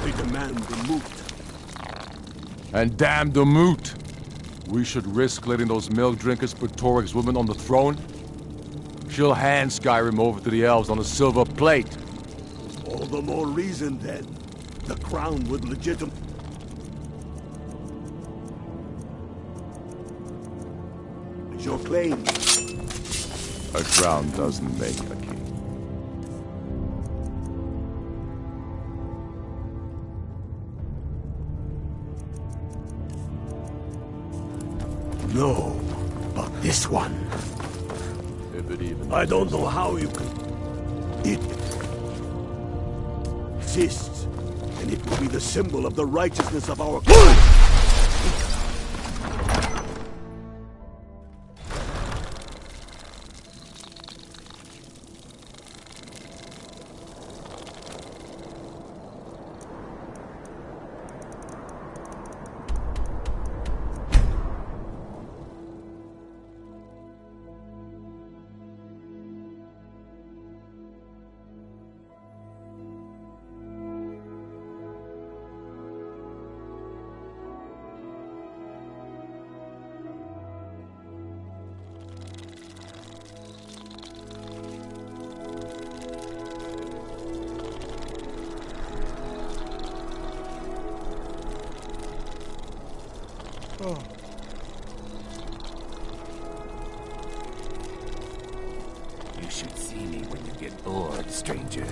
They demand the moot. And damn the moot! We should risk letting those milk drinkers put Torik's woman on the throne? She'll hand Skyrim over to the elves on a silver plate. All the more reason, then. The crown would legitimate... your claim. A crown doesn't make a king. No, but this one. If it even... I don't know how you could... It exists, and it will be the symbol of the righteousness of our... Oh. You should see me when you get bored, stranger.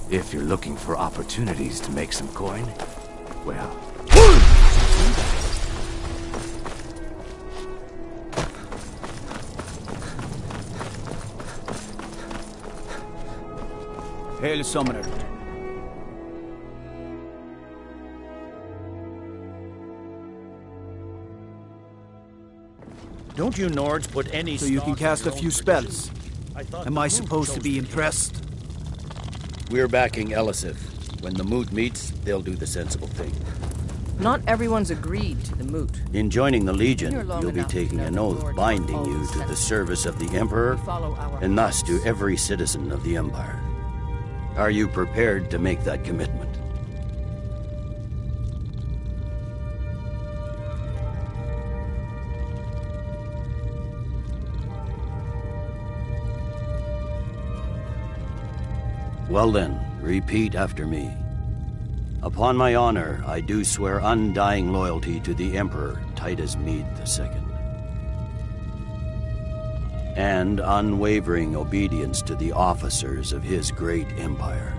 If you're looking for opportunities to make some coin, well... Hail, Summoner. Don't you Nords put any... So you can cast a few spells. Am I supposed to be impressed? We're backing Elisif. When the moot meets, they'll do the sensible thing. Not everyone's agreed to the moot. In joining the Legion, you'll be taking an oath binding you to the service of the Emperor, and thus to every citizen of the Empire. Are you prepared to make that commitment? Well then, repeat after me. Upon my honor, I do swear undying loyalty to the Emperor Titus Mede II. And unwavering obedience to the officers of his great empire.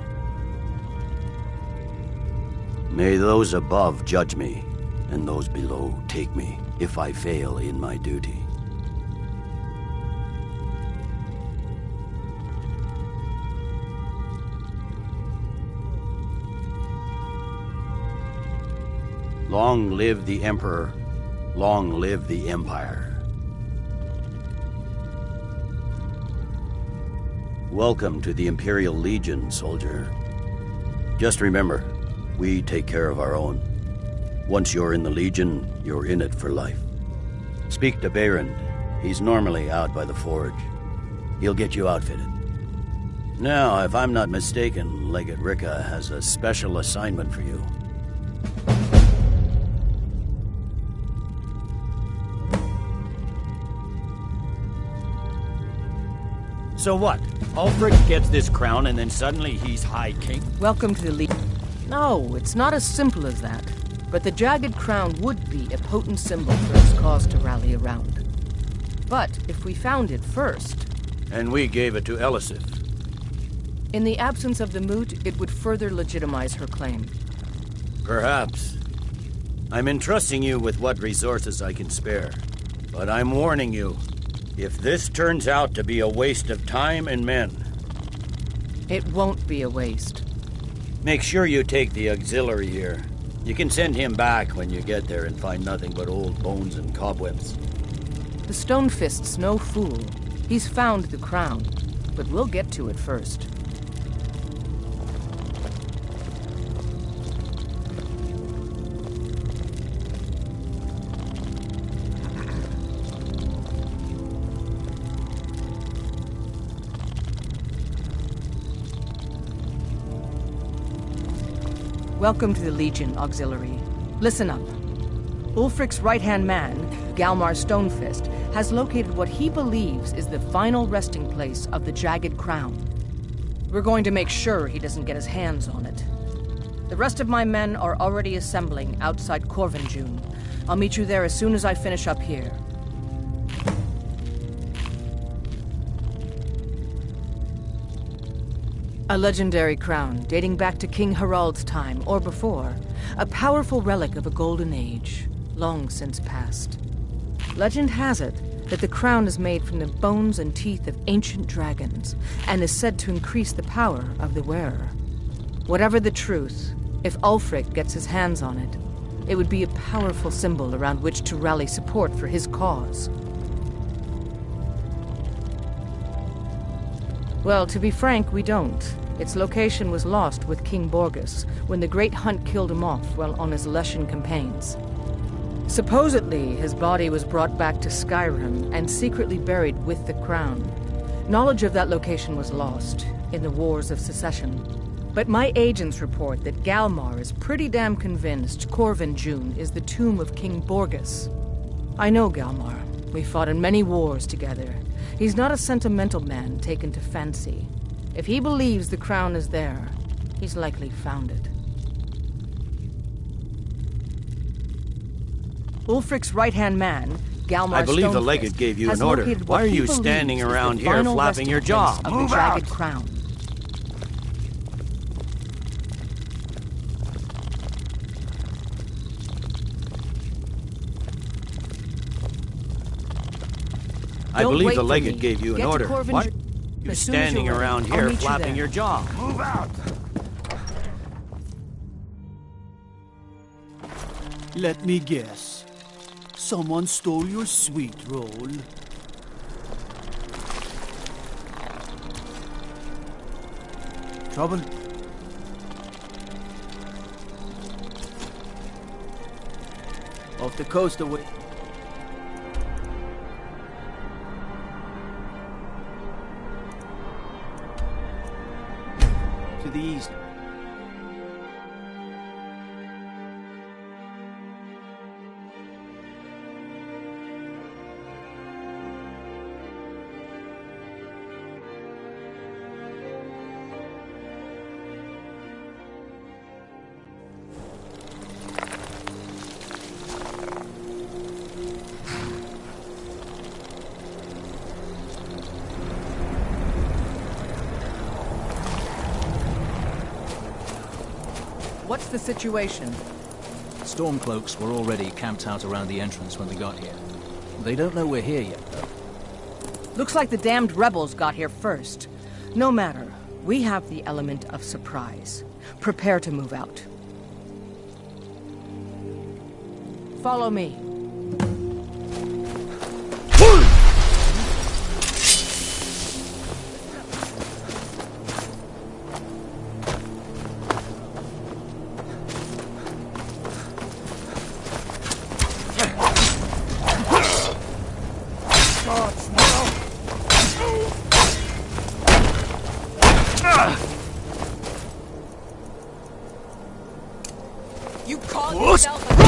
May those above judge me, and those below take me, if I fail in my duty. Long live the Emperor, long live the Empire. Welcome to the Imperial Legion, soldier. Just remember, we take care of our own. Once you're in the Legion, you're in it for life. Speak to Behrend. He's normally out by the forge. He'll get you outfitted. Now, if I'm not mistaken, Legate Rika has a special assignment for you. So what? Ulfric gets this crown and then suddenly he's High King? Welcome to the League. No, it's not as simple as that. But the jagged crown would be a potent symbol for its cause to rally around. But if we found it first... And we gave it to Elisif. In the absence of the moot, it would further legitimize her claim. Perhaps. I'm entrusting you with what resources I can spare. But I'm warning you. If this turns out to be a waste of time and men... It won't be a waste. Make sure you take the auxiliary here. You can send him back when you get there and find nothing but old bones and cobwebs. The Stonefist's no fool. He's found the crown, but we'll get to it first. Welcome to the Legion, Auxiliary. Listen up. Ulfric's right-hand man, Galmar Stonefist, has located what he believes is the final resting place of the Jagged Crown. We're going to make sure he doesn't get his hands on it. The rest of my men are already assembling outside Corvinjune. I'll meet you there as soon as I finish up here. A legendary crown dating back to King Harald's time, or before. A powerful relic of a golden age, long since past. Legend has it that the crown is made from the bones and teeth of ancient dragons, and is said to increase the power of the wearer. Whatever the truth, if Ulfric gets his hands on it, it would be a powerful symbol around which to rally support for his cause. Well, to be frank, we don't. Its location was lost with King Borgus when the Great Hunt killed him off while on his Leshan campaigns. Supposedly, his body was brought back to Skyrim and secretly buried with the crown. Knowledge of that location was lost in the Wars of Secession. But my agents report that Galmar is pretty damn convinced Corvinjune is the tomb of King Borgus. I know Galmar. We fought in many wars together. He's not a sentimental man taken to fancy. If he believes the crown is there, he's likely found it. Ulfric's right-hand man, Galmar I believe the Stonefist, legate gave you has an order. located Why what are he you believes standing is the around here final flapping your resting jaw? place of Move the out! Jagged Crown. I Don't believe wait the for legate me. gave you an Get to order. Corvinjune Why are you as soon as standing you're ready. around I'll here meet you flapping there. your jaw? Move out! Let me guess. Someone stole your sweet roll. Trouble? Off the coast away. To the east. What's the situation? Stormcloaks were already camped out around the entrance when we got here. They don't know we're here yet, though. Looks like the damned rebels got here first. No matter. We have the element of surprise. Prepare to move out. Follow me. You called yourself a...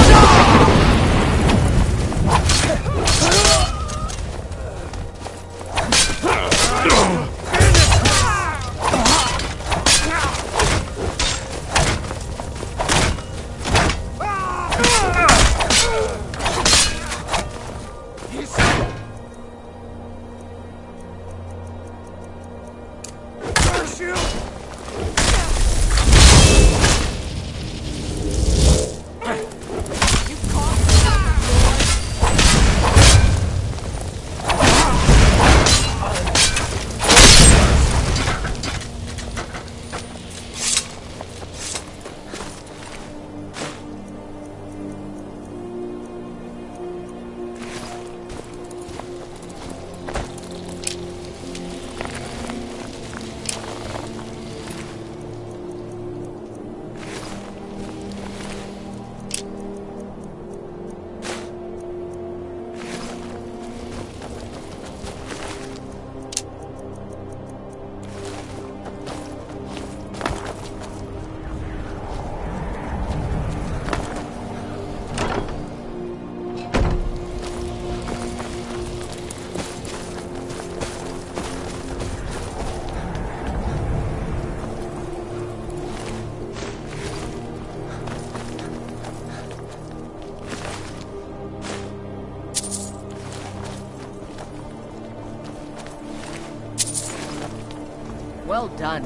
Well done.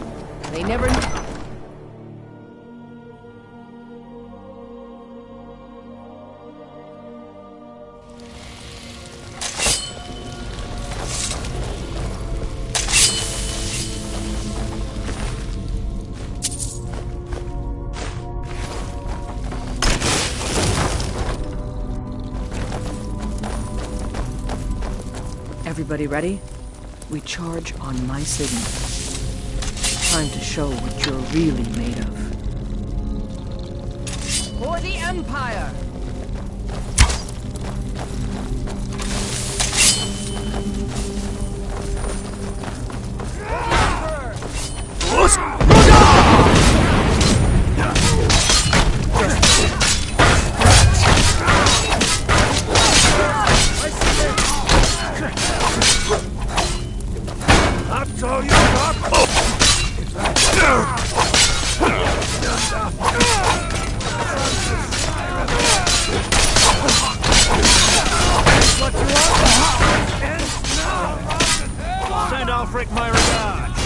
They never... Everybody ready? We charge on my signal. Time to show what you're really made of. For the Empire! Send Alfric my regards.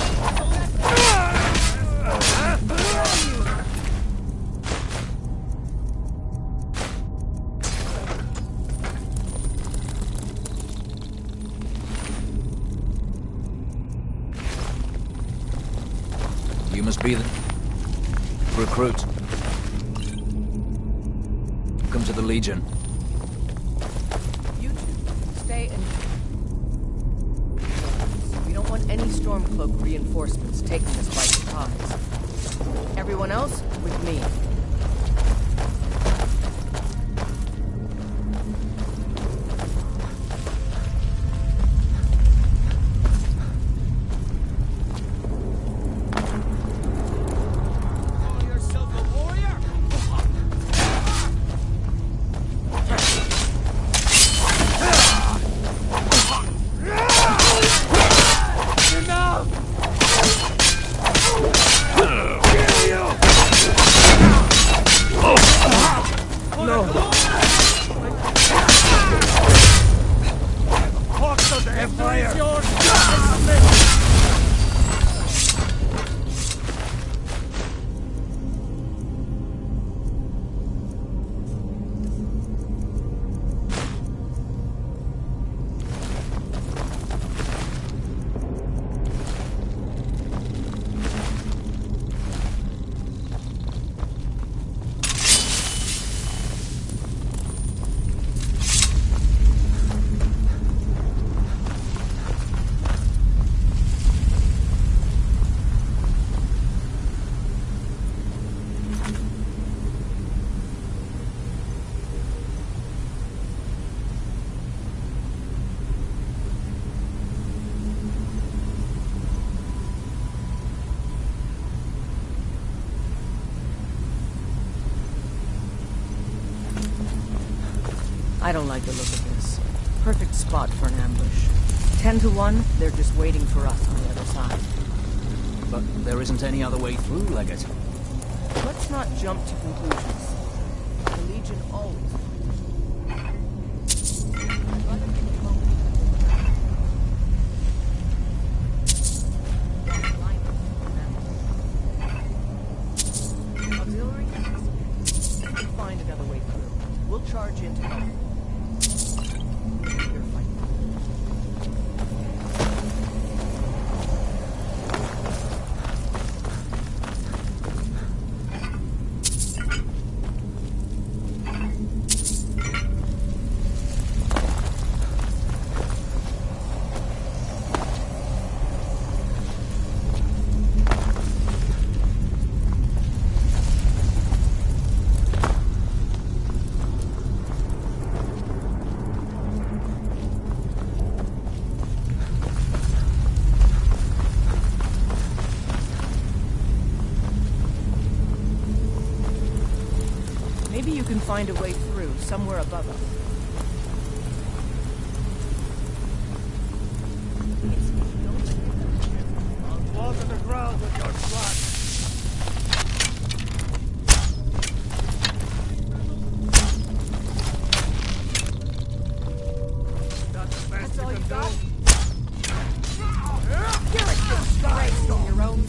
You must be the recruit. Come to the Legion. You two, stay and... We don't want any Stormcloak reinforcements taking us by surprise. Everyone else, with me. I don't like the look of this. Perfect spot for an ambush. 10 to 1, they're just waiting for us on the other side. But there isn't any other way through, Legate. Let's not jump to conclusions. The Legion always... Auxiliary? We'll find another way through. We'll charge into help. You're fighting. Maybe you can find a way through, somewhere above us. I'll fall to the ground with your blood. That's all you got? You're a disgrace in your own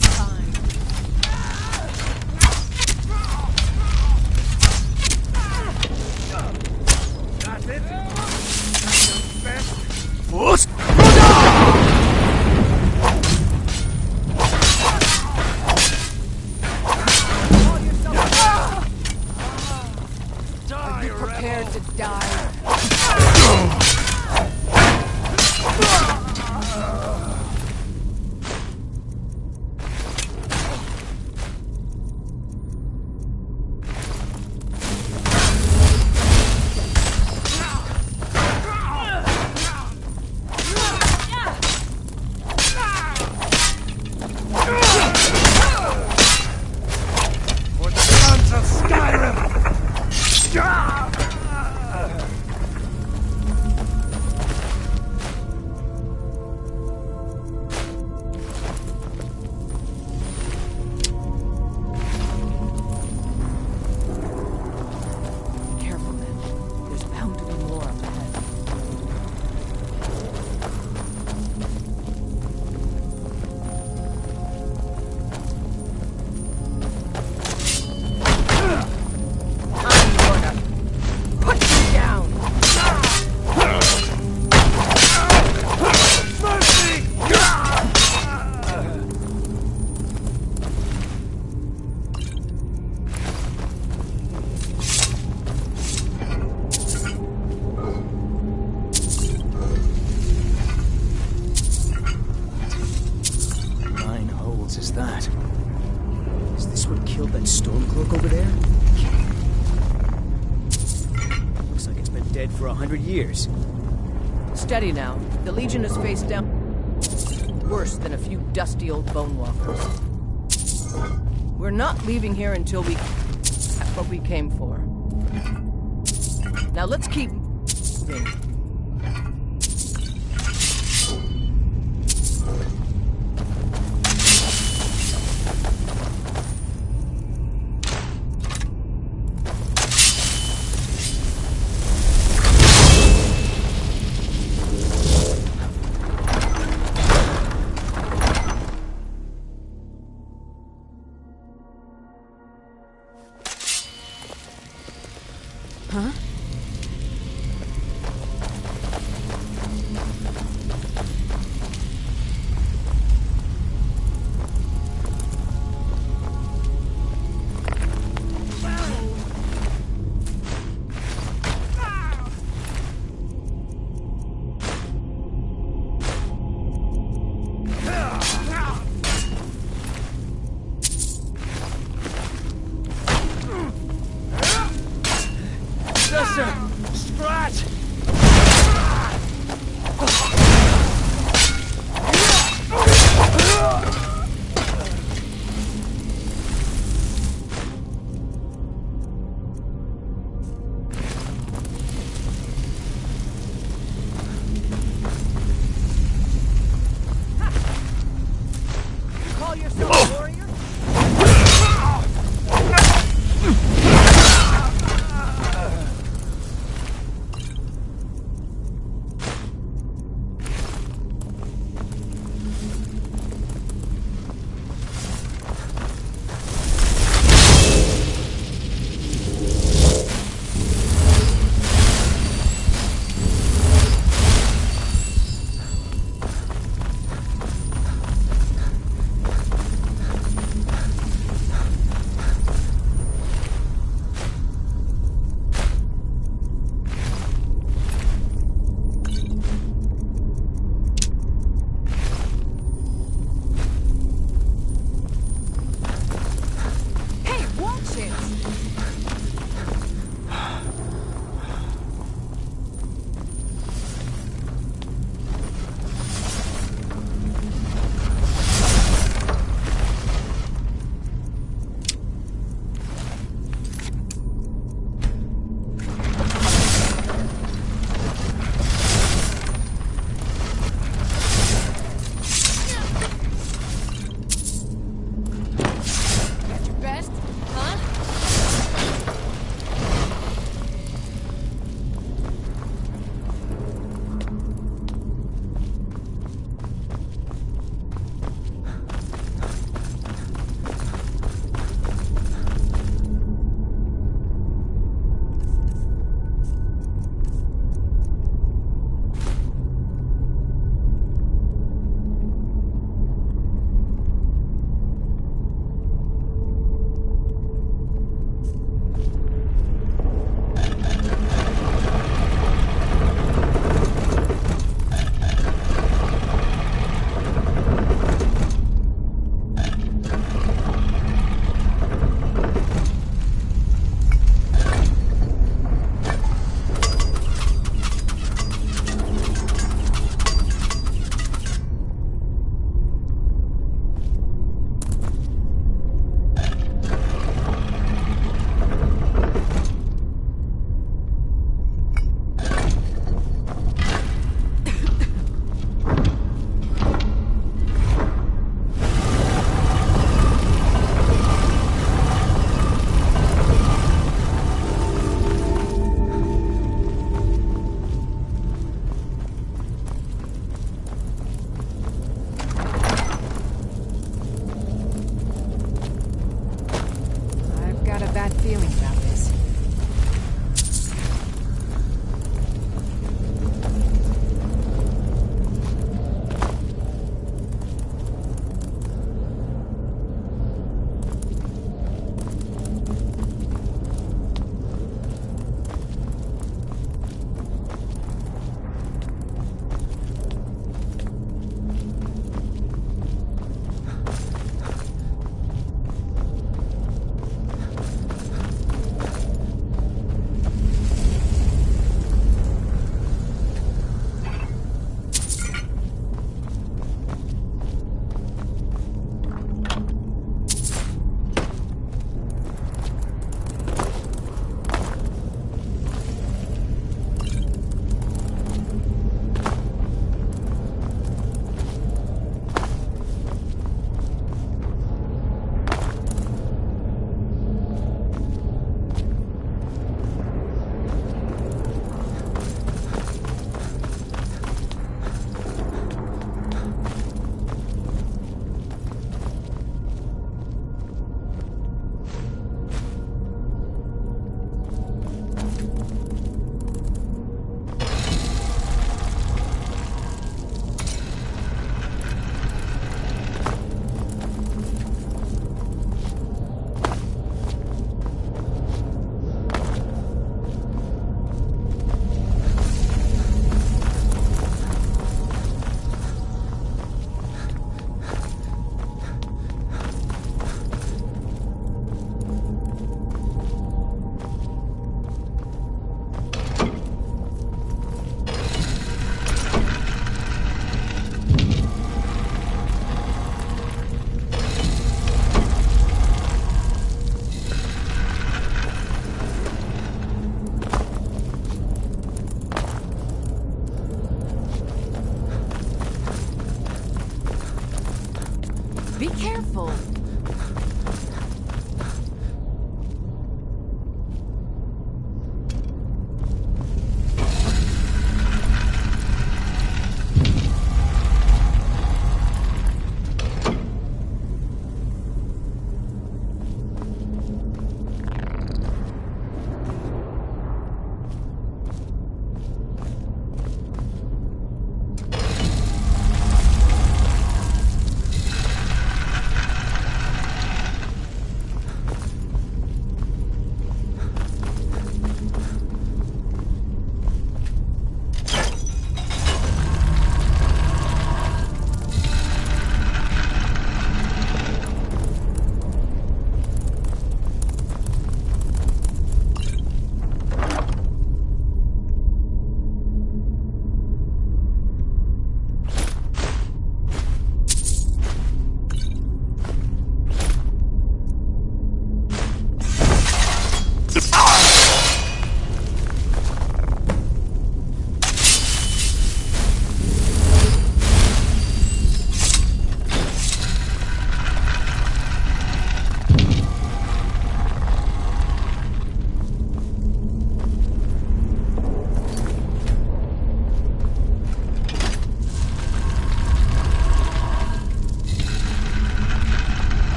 that? Is this what killed that Stormcloak over there? Looks like it's been dead for 100 years. Steady now. The Legion is faced down worse than a few dusty old bone walkers. We're not leaving here until we get what we came for. Now let's keep moving. Huh?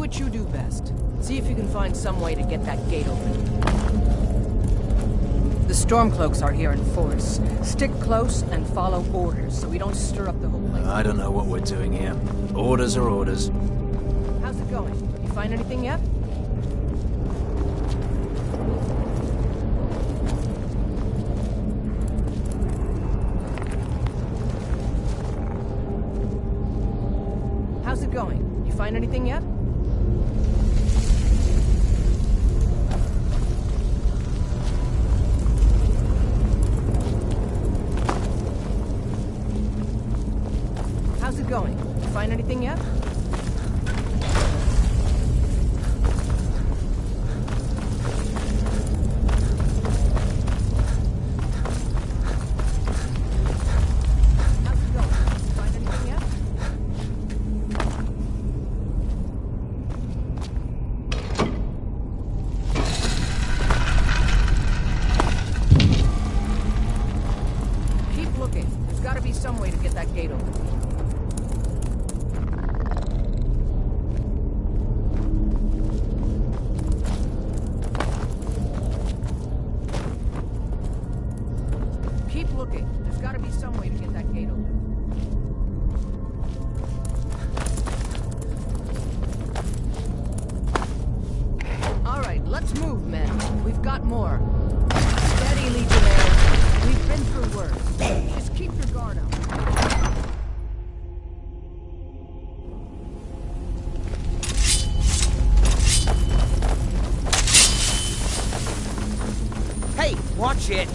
what you do best. See if you can find some way to get that gate open. The Stormcloaks are here in force. Stick close and follow orders so we don't stir up the whole place. I don't know what we're doing here. Orders are orders. How's it going? You find anything yet? How's it going? You find anything yet? How's it going? You find anything yet? Some way to get that gate open. Keep looking. There's gotta be some way to get that gate open. Alright, let's move, men. We've got more. Steady, Legionnaires. We've been through worse. Just keep your guard up. Hey, watch it!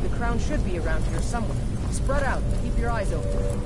The crown should be around here somewhere. Spread out. Keep your eyes open.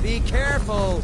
Be careful!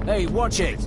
Hey, watch it!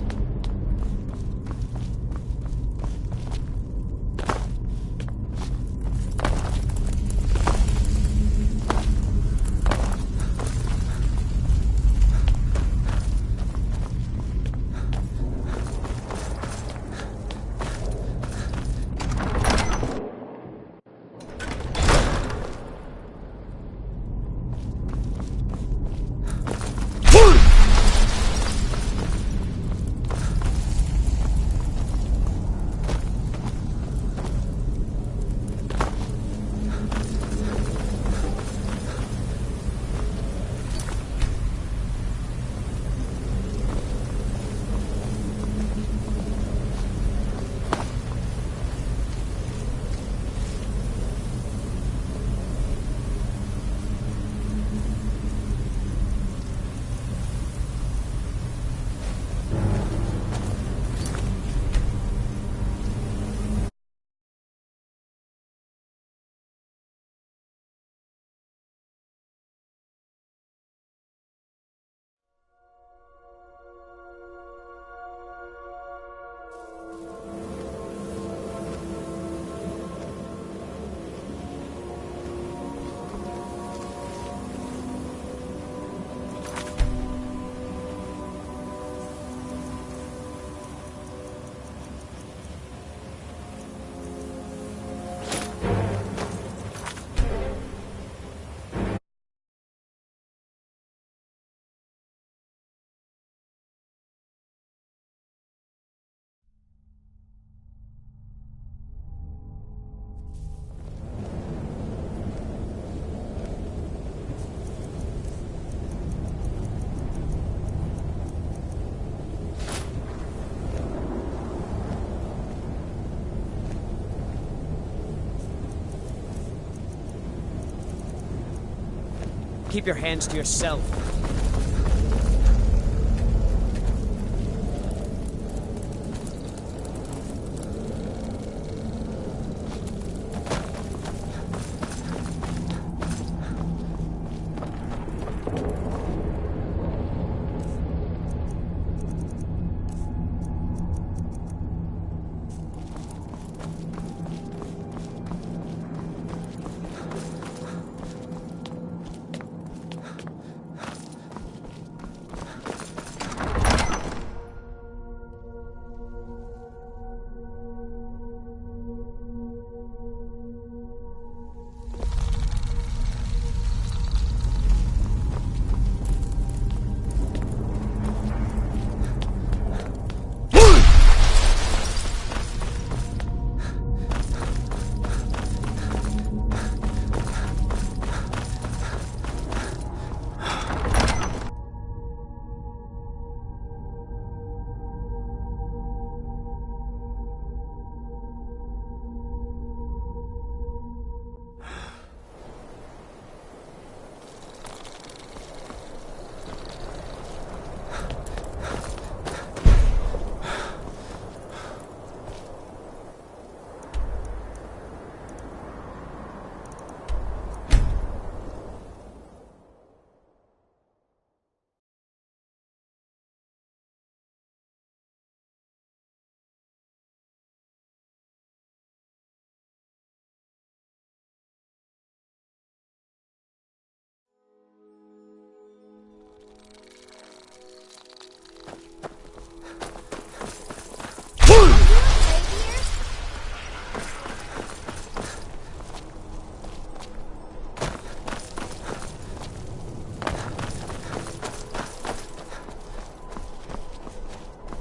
Keep your hands to yourself.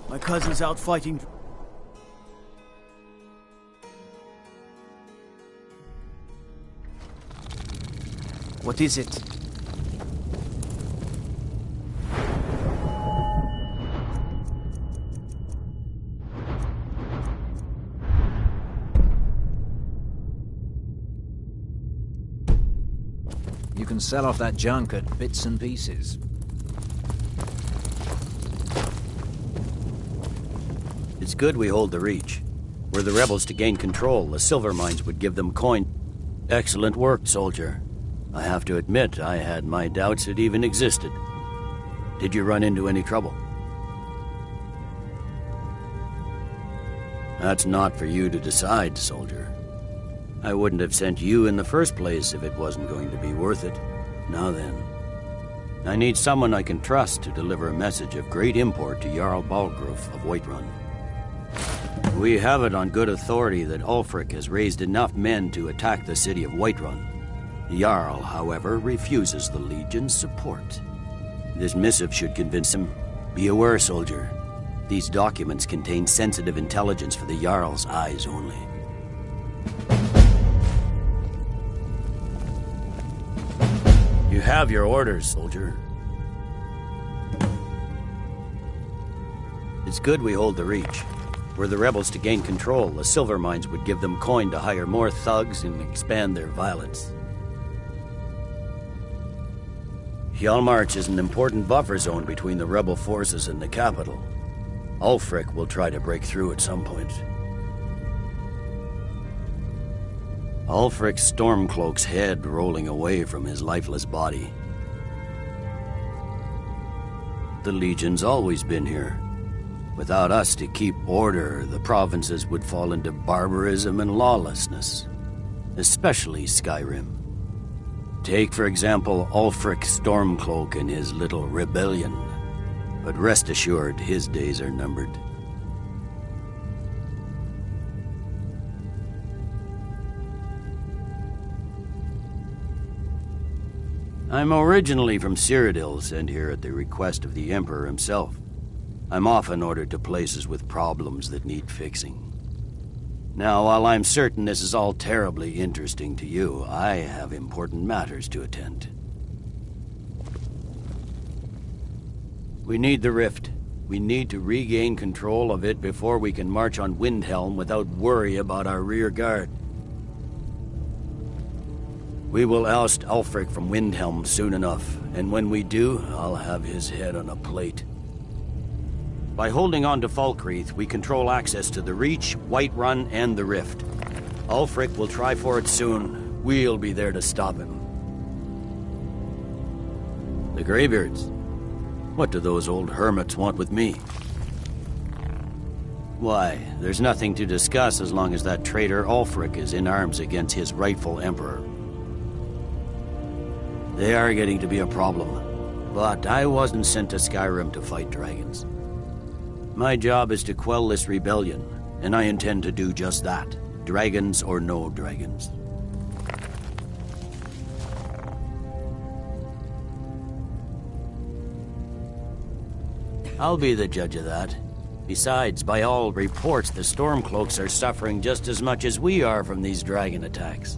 My cousin's out fighting. What is it? You can sell off that junk at bits and pieces. It's good we hold the Reach. Were the rebels to gain control, the silver mines would give them coin. Excellent work, soldier. I have to admit, I had my doubts it even existed. Did you run into any trouble? That's not for you to decide, soldier. I wouldn't have sent you in the first place if it wasn't going to be worth it. Now then, I need someone I can trust to deliver a message of great import to Jarl Balgruf of Whiterun. We have it on good authority that Ulfric has raised enough men to attack the city of Whiterun. The Jarl, however, refuses the Legion's support. This missive should convince him. Be aware, soldier. These documents contain sensitive intelligence for the Jarl's eyes only. You have your orders, soldier. It's good we hold the Reach. Were the rebels to gain control, the silver mines would give them coin to hire more thugs and expand their violence. Hjalmarch is an important buffer zone between the rebel forces and the capital. Ulfric will try to break through at some point. Ulfric's Stormcloak's head rolling away from his lifeless body. The Legion's always been here. Without us to keep order, the provinces would fall into barbarism and lawlessness. Especially Skyrim. Take, for example, Ulfric Stormcloak and his little rebellion. But rest assured, his days are numbered. I'm originally from Cyrodiil, sent here at the request of the Emperor himself. I'm often ordered to places with problems that need fixing. Now, while I'm certain this is all terribly interesting to you, I have important matters to attend. We need the rift. We need to regain control of it before we can march on Windhelm without worry about our rear guard. We will oust Ulfric from Windhelm soon enough, and when we do, I'll have his head on a plate. By holding on to Falkreath, we control access to the Reach, Whiterun, and the Rift. Ulfric will try for it soon. We'll be there to stop him. The Greybeards? What do those old hermits want with me? Why, there's nothing to discuss as long as that traitor Ulfric is in arms against his rightful emperor. They are getting to be a problem, but I wasn't sent to Skyrim to fight dragons. My job is to quell this rebellion, and I intend to do just that, dragons or no dragons. I'll be the judge of that. Besides, by all reports, the Stormcloaks are suffering just as much as we are from these dragon attacks.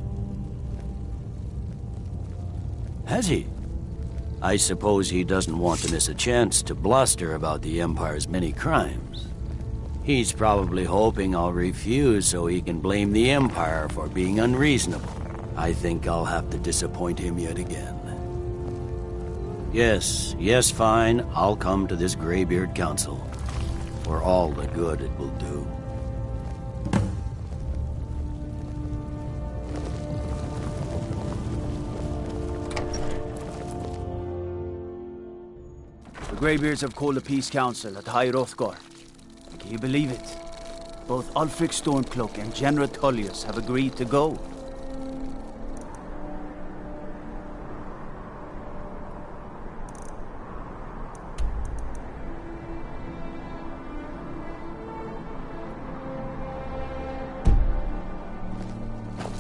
Has he? I suppose he doesn't want to miss a chance to bluster about the Empire's many crimes. He's probably hoping I'll refuse so he can blame the Empire for being unreasonable. I think I'll have to disappoint him yet again. Yes, fine. I'll come to this Greybeard Council. For all the good it will do. The Greybeards have called a peace council at High Hrothgar. Can you believe it? Both Ulfric Stormcloak and General Tullius have agreed to go.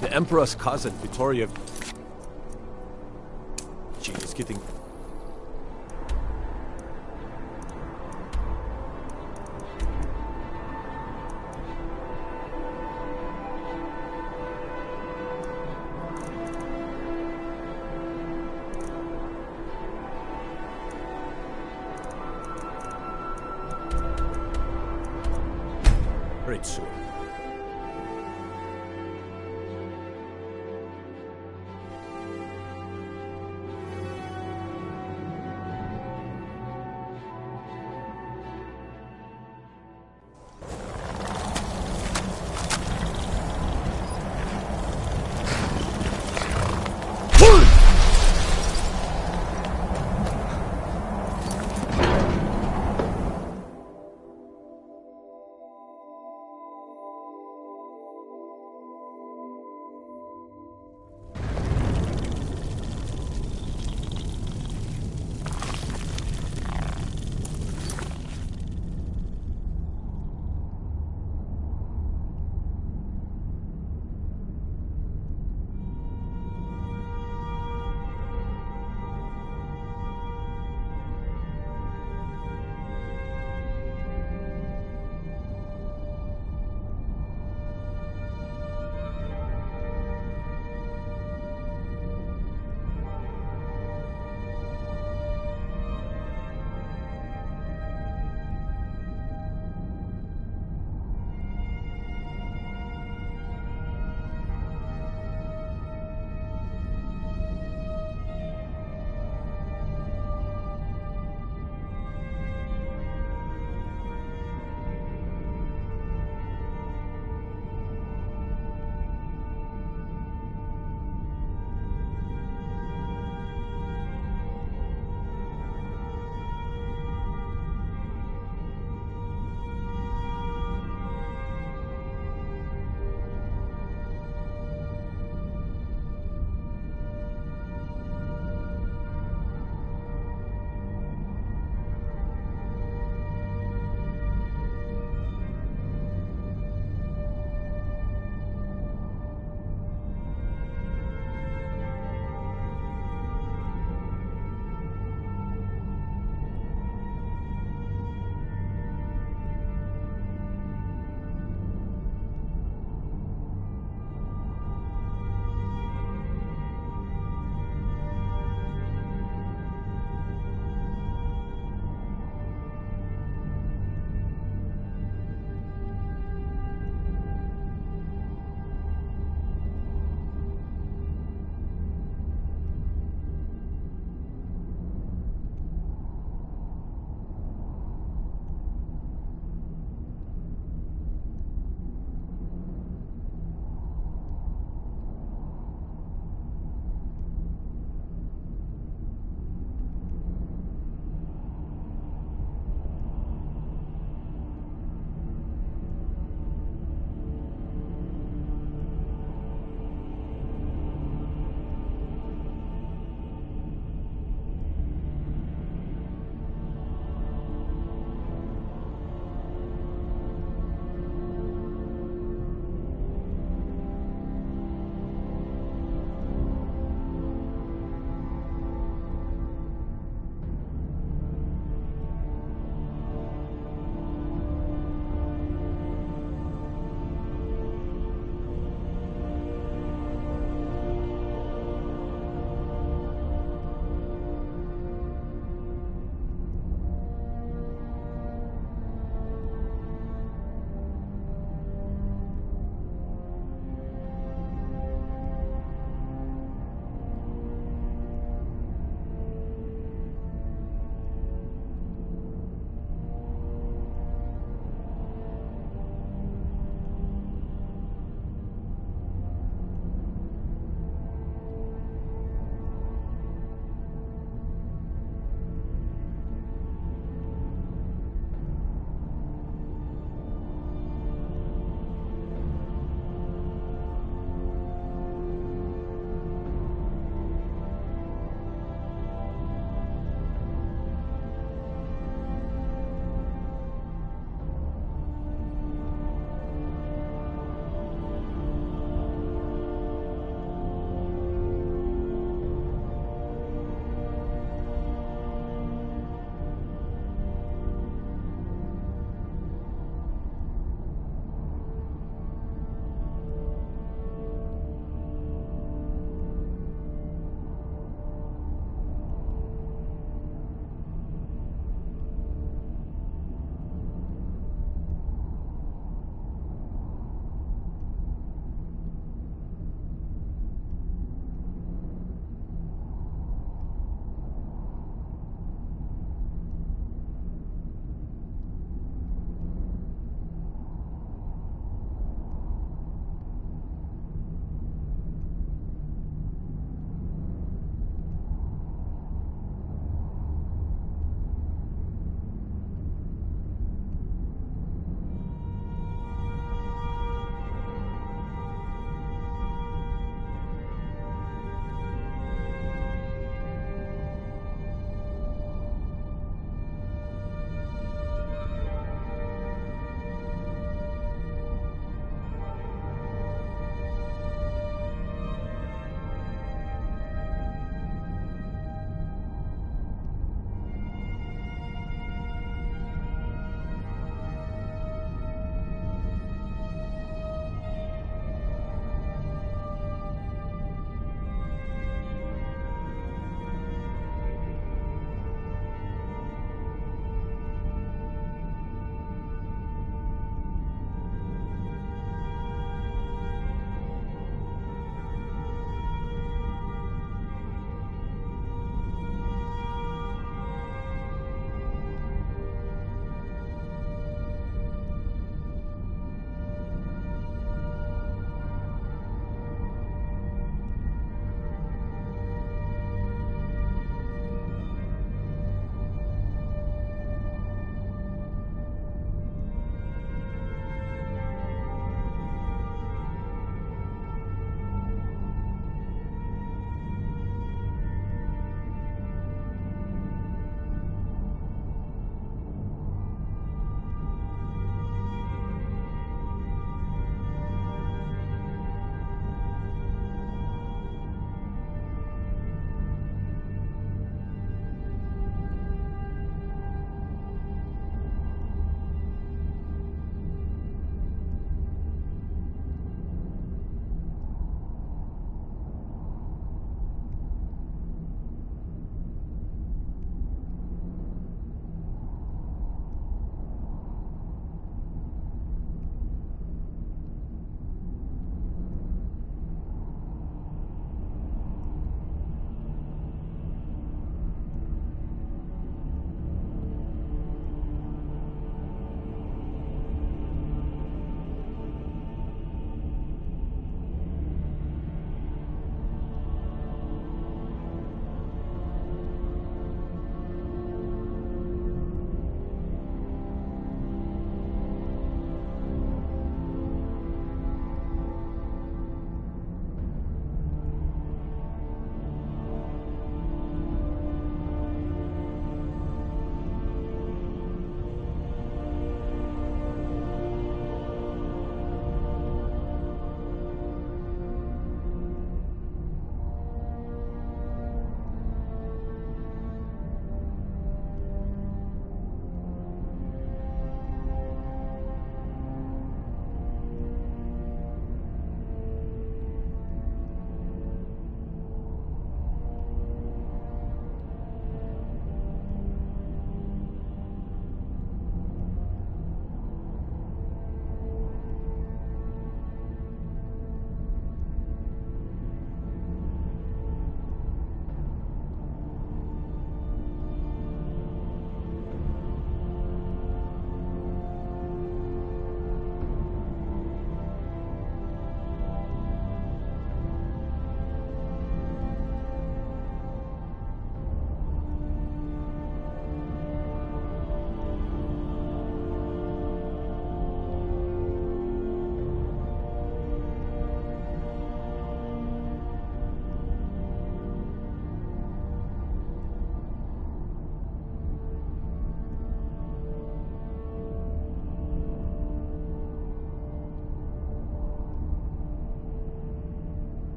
The Emperor's cousin, Vittoria... She is getting... Great soon.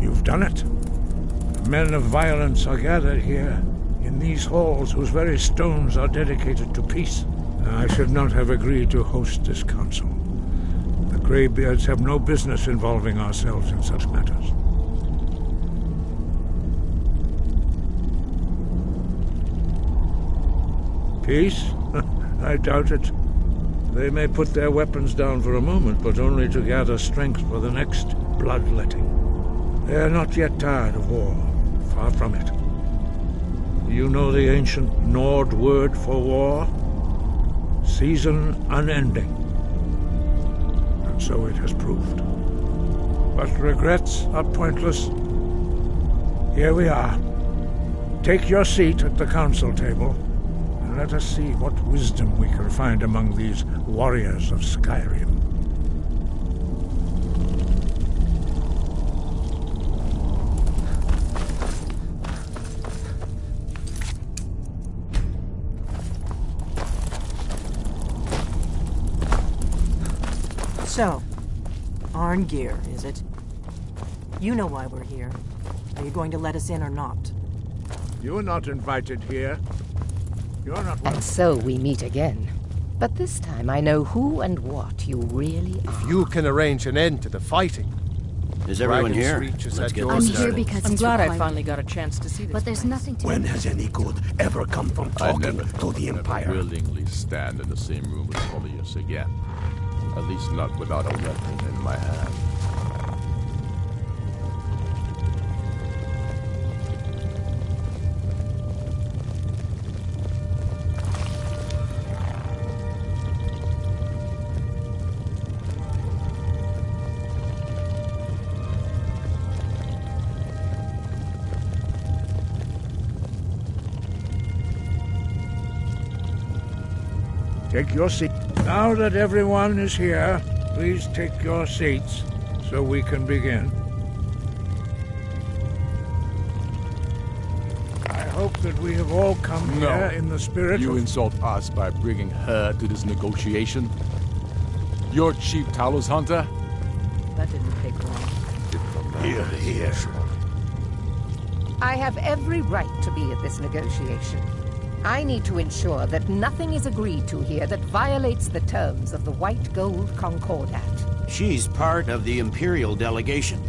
You've done it. Men of violence are gathered here, in these halls whose very stones are dedicated to peace. I should not have agreed to host this council. The Greybeards have no business involving ourselves in such matters. Peace? I doubt it. They may put their weapons down for a moment, but only to gather strength for the next bloodletting. They are not yet tired of war. Far from it. You know the ancient Nord word for war? Season unending. And so it has proved. But regrets are pointless. Here we are. Take your seat at the council table, and let us see what wisdom we can find among these warriors of Skyrim. So, Arngeir, is it? You know why we're here. Are you going to let us in or not? You're not invited here. You're not welcome. And so we meet again. But this time I know who and what you really are. If you can arrange an end to the fighting. Is everyone here? Let's get I'm here because I'm it's glad required. I finally got a chance to see this. But there's place. nothing to... When has any good ever come from talking to the Empire? Willingly stand in the same room with Tullius again. At least not without a weapon in my hand. Take your seat. Now that everyone is here, please take your seats so we can begin. I hope that we have all come here in the spirit You of... insult us by bringing her to this negotiation? You're Chief Talos Hunter? That didn't take long. Here. I have every right to be at this negotiation. I need to ensure that nothing is agreed to here that violates the terms of the White Gold Concordat. She's part of the Imperial delegation.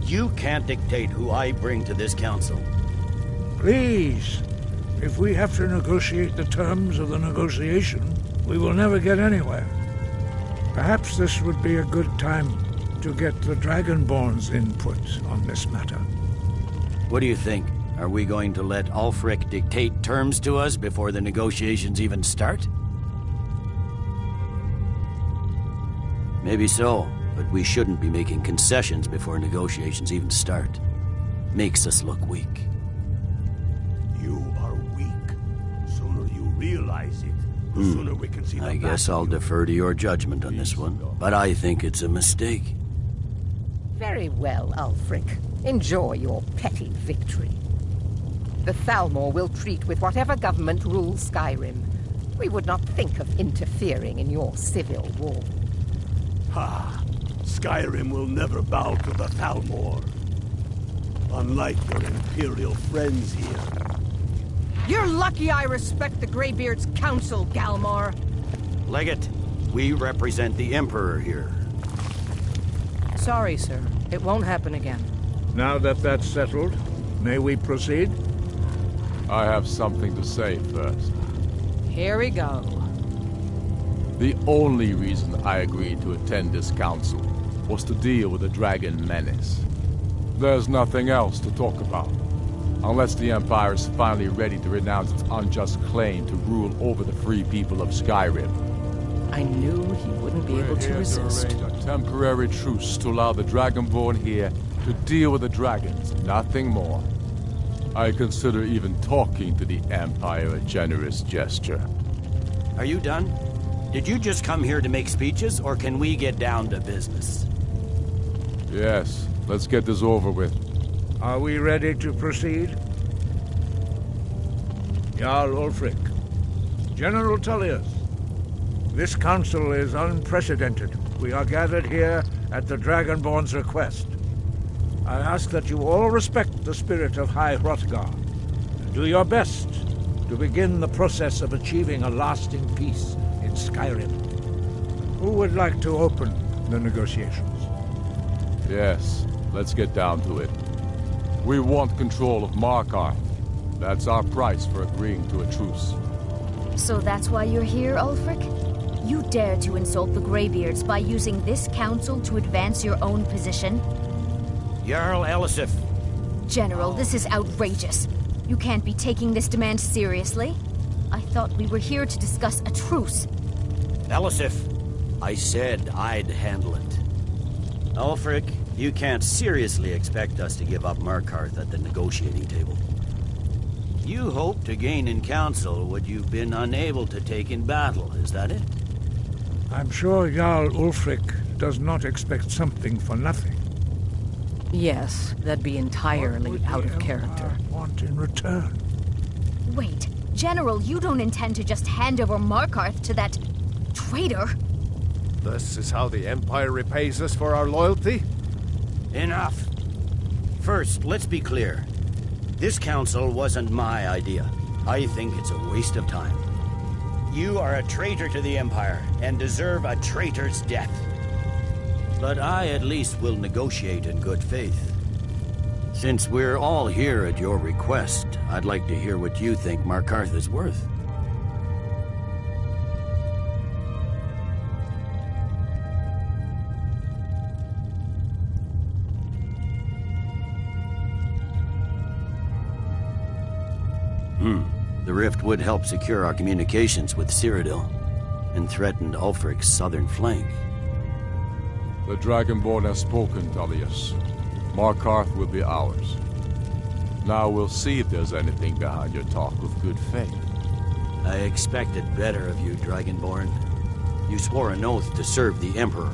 You can't dictate who I bring to this council. Please, if we have to negotiate the terms of the negotiation, we will never get anywhere. Perhaps this would be a good time to get the Dragonborn's input on this matter. What do you think? Are we going to let Ulfric dictate terms to us before the negotiations even start? Maybe so, but we shouldn't be making concessions before negotiations even start. Makes us look weak. You are weak. Sooner you realize it, the sooner we can see the I guess back I'll of you. defer to your judgment on this one, but I think it's a mistake. Very well, Ulfric. Enjoy your petty victory. The Thalmor will treat with whatever government rules Skyrim. We would not think of interfering in your civil war. Ha! Skyrim will never bow to the Thalmor. Unlike your Imperial friends here. You're lucky I respect the Greybeard's counsel, Galmar. Legate, we represent the Emperor here. Sorry, sir. It won't happen again. Now that that's settled, may we proceed? I have something to say first. Here we go. The only reason I agreed to attend this council was to deal with the dragon menace. There's nothing else to talk about. Unless the Empire is finally ready to renounce its unjust claim to rule over the free people of Skyrim. I knew he wouldn't be able to resist. To arrange a temporary truce to allow the Dragonborn here to deal with the dragons, nothing more. I consider even talking to the Empire a generous gesture. Are you done? Did you just come here to make speeches, or can we get down to business? Yes, let's get this over with. Are we ready to proceed? Jarl Ulfric, General Tullius, this council is unprecedented. We are gathered here at the Dragonborn's request. I ask that you all respect the spirit of High Hrothgar, and do your best to begin the process of achieving a lasting peace in Skyrim. Who would like to open the negotiations? Yes, let's get down to it. We want control of Markarth. That's our price for agreeing to a truce. So that's why you're here, Ulfric? You dare to insult the Greybeards by using this council to advance your own position? Jarl Elisif. General, this is outrageous. You can't be taking this demand seriously. I thought we were here to discuss a truce. Elisif, I said I'd handle it. Ulfric, you can't seriously expect us to give up Markarth at the negotiating table. You hope to gain in council what you've been unable to take in battle, is that it? I'm sure Jarl Ulfric does not expect something for nothing. Yes, that'd be entirely out of character. Want in return? Wait, General, you don't intend to just hand over Markarth to that traitor? This is how the Empire repays us for our loyalty? Enough. First, let's be clear. This council wasn't my idea. I think it's a waste of time. You are a traitor to the Empire and deserve a traitor's death. But I at least will negotiate in good faith. Since we're all here at your request, I'd like to hear what you think Markarth is worth. The rift would help secure our communications with Cyrodiil and threatened Ulfric's southern flank. The Dragonborn has spoken, Tullius. Markarth will be ours. Now we'll see if there's anything behind your talk with good faith. I expected better of you, Dragonborn. You swore an oath to serve the Emperor.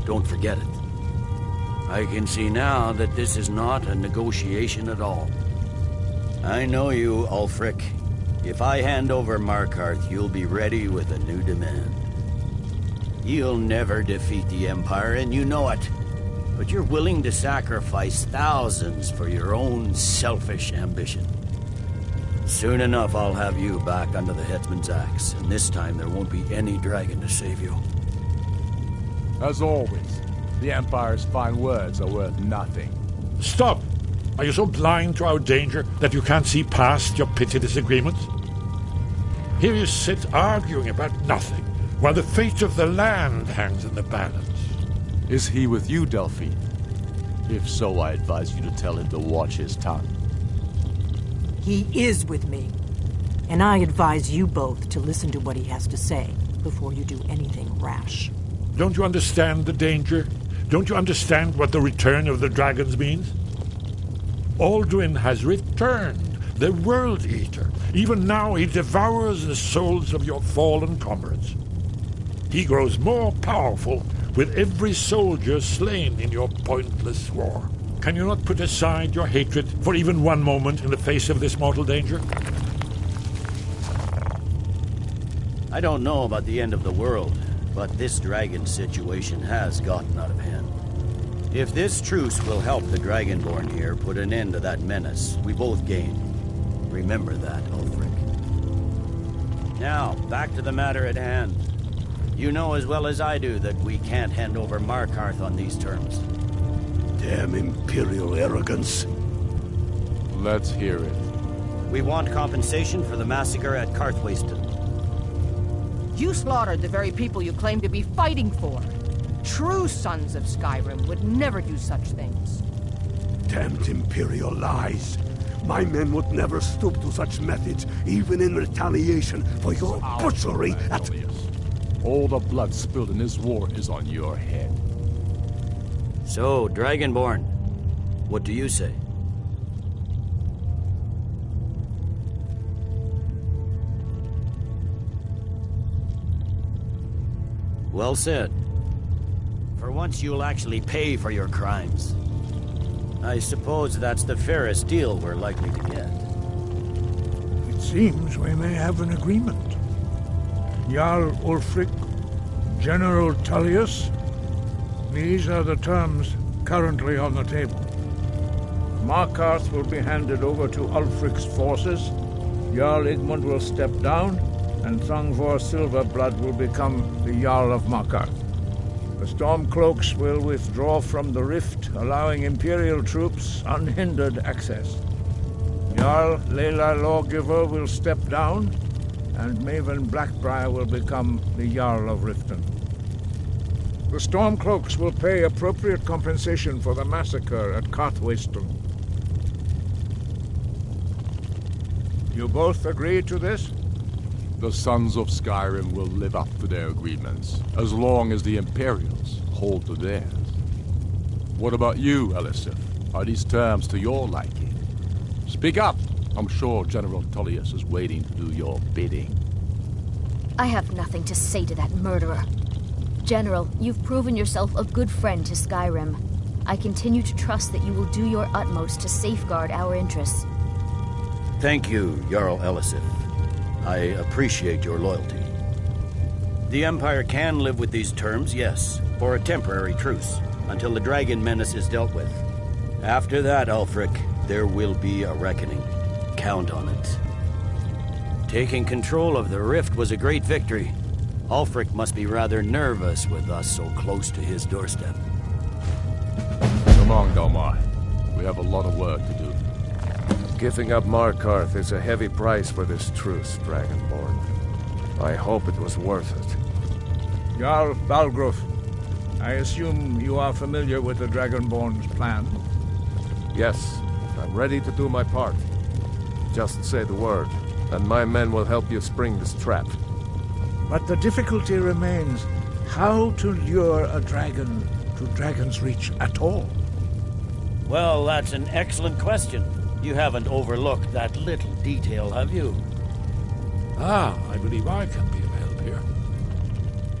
Don't forget it. I can see now that this is not a negotiation at all. I know you, Ulfric. If I hand over Markarth, you'll be ready with a new demand. You'll never defeat the Empire, and you know it. But you're willing to sacrifice thousands for your own selfish ambition. Soon enough, I'll have you back under the headsman's axe, and this time there won't be any dragon to save you. As always, the Empire's fine words are worth nothing. Stop! Are you so blind to our danger that you can't see past your petty disagreements? Here you sit arguing about nothing, while the fate of the land hangs in the balance. Is he with you, Delphine? If so, I advise you to tell him to watch his tongue. He is with me. And I advise you both to listen to what he has to say before you do anything rash. Don't you understand the danger? Don't you understand what the return of the dragons means? Alduin has returned, the World Eater. Even now he devours the souls of your fallen comrades. He grows more powerful with every soldier slain in your pointless war. Can you not put aside your hatred for even one moment in the face of this mortal danger? I don't know about the end of the world, but this dragon situation has gotten out of hand. If this truce will help the Dragonborn here put an end to that menace, we both gain. Remember that, Ulfric. Now, back to the matter at hand. You know as well as I do that we can't hand over Markarth on these terms. Damn Imperial arrogance. Let's hear it. We want compensation for the massacre at Karthwasten. You slaughtered the very people you claim to be fighting for. True sons of Skyrim would never do such things. Damned Imperial lies. My men would never stoop to such methods, even in retaliation for your butchery at... All the blood spilled in this war is on your head. So, Dragonborn, what do you say? Well said. For once you'll actually pay for your crimes. I suppose that's the fairest deal we're likely to get. It seems we may have an agreement. Jarl Ulfric, General Tullius, these are the terms currently on the table. Markarth will be handed over to Ulfric's forces, Jarl Igmund will step down, and Thongvor Silverblood will become the Jarl of Markarth. The Stormcloaks will withdraw from the rift, allowing Imperial troops unhindered access. Jarl Leila Lawgiver will step down, and Maven Blackbriar will become the Jarl of Riften. The Stormcloaks will pay appropriate compensation for the massacre at Carthwayston. You both agree to this? The Sons of Skyrim will live up to their agreements, as long as the Imperials hold to theirs. What about you, Elisif? Are these terms to your liking? Speak up! I'm sure General Tullius is waiting to do your bidding. I have nothing to say to that murderer. General, you've proven yourself a good friend to Skyrim. I continue to trust that you will do your utmost to safeguard our interests. Thank you, Jarl Elisif. I appreciate your loyalty. The Empire can live with these terms, yes, for a temporary truce, until the dragon menace is dealt with. After that, Ulfric, there will be a reckoning. Count on it. Taking control of the rift was a great victory. Ulfric must be rather nervous with us so close to his doorstep. Come on, Galmar. We have a lot of work to do. Giving up Markarth is a heavy price for this truce, Dragonborn. I hope it was worth it. Jarl Balgruf, I assume you are familiar with the Dragonborn's plan? Yes, I'm ready to do my part. Just say the word, and my men will help you spring this trap. But the difficulty remains how to lure a dragon to Dragon's Reach at all. Well, that's an excellent question. You haven't overlooked that little detail, have you? I believe I can be of help here.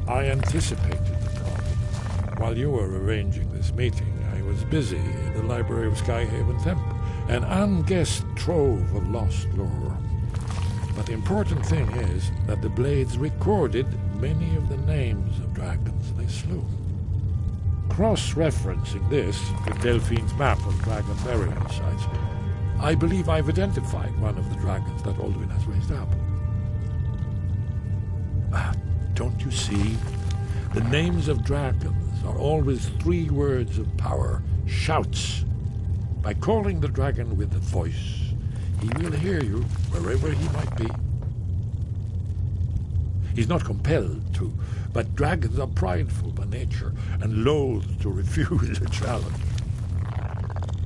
I anticipated the call. While you were arranging this meeting, I was busy in the library of Skyhaven Temp, an unguessed trove of lost lore. But the important thing is that the Blades recorded many of the names of dragons they slew. Cross-referencing this with Delphine's map of dragon burial sites, I believe I've identified one of the dragons that Alduin has raised up. Don't you see? The names of dragons are always 3 words of power, shouts. By calling the dragon with a voice, he will hear you wherever he might be. He's not compelled to, but dragons are prideful by nature and loath to refuse a challenge.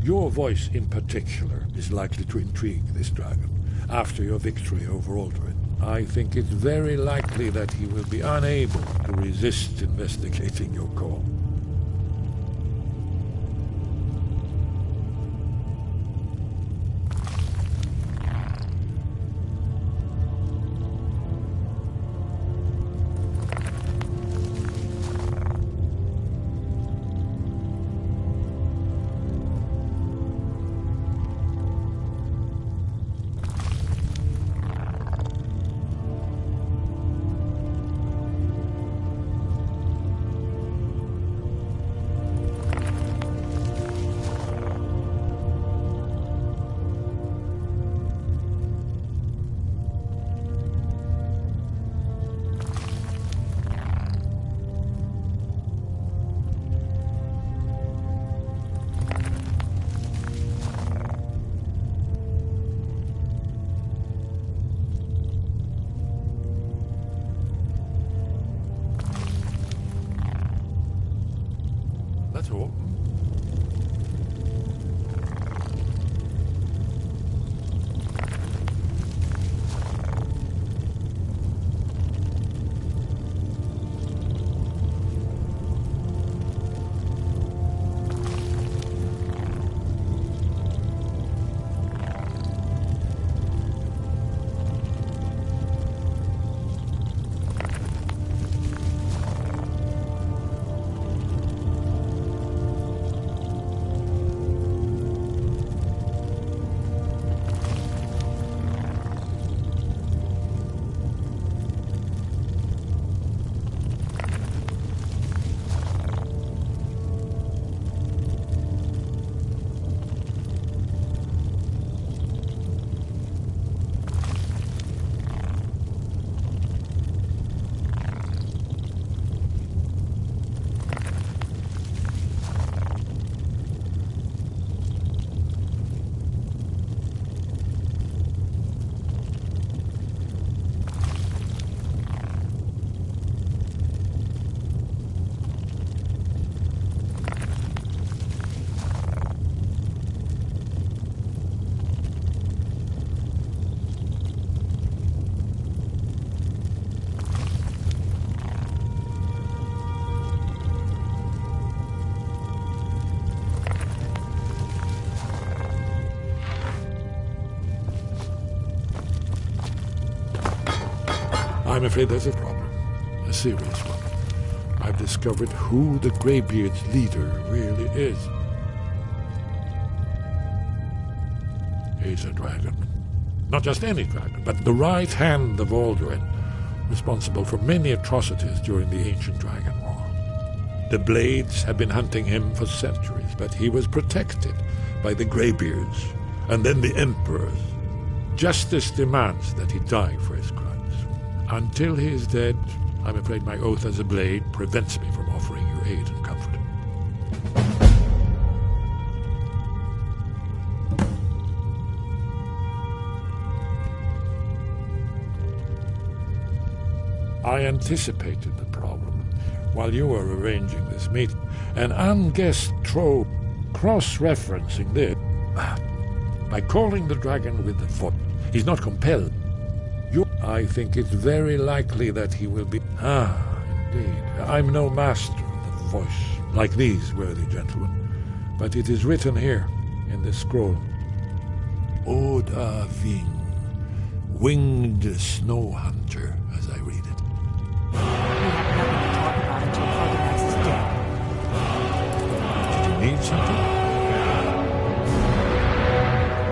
Your voice in particular is likely to intrigue this dragon after your victory over Alduin. I think it's very likely that he will be unable to resist investigating your call. That's all. I'm afraid there's a problem. A serious one. I've discovered who the Greybeard's leader really is. He's a dragon. Not just any dragon, but the right hand of Alduin, responsible for many atrocities during the Ancient Dragon War. The Blades have been hunting him for centuries, but he was protected by the Greybeards, and then the Emperors. Justice demands that he die for his crimes. Until he is dead, I'm afraid my oath as a Blade prevents me from offering you aid and comfort. I anticipated the problem. While you were arranging this meeting, an unguessed troll cross-referencing this. By calling the dragon with the foot, he's not compelled. I think it's very likely that he will be... indeed. I'm no master of the voice, like these worthy gentlemen, but it is written here, in this scroll. Oda Ving, winged snow hunter, as I read it. We have nothing to talk about until Argonax is dead. Did you need something?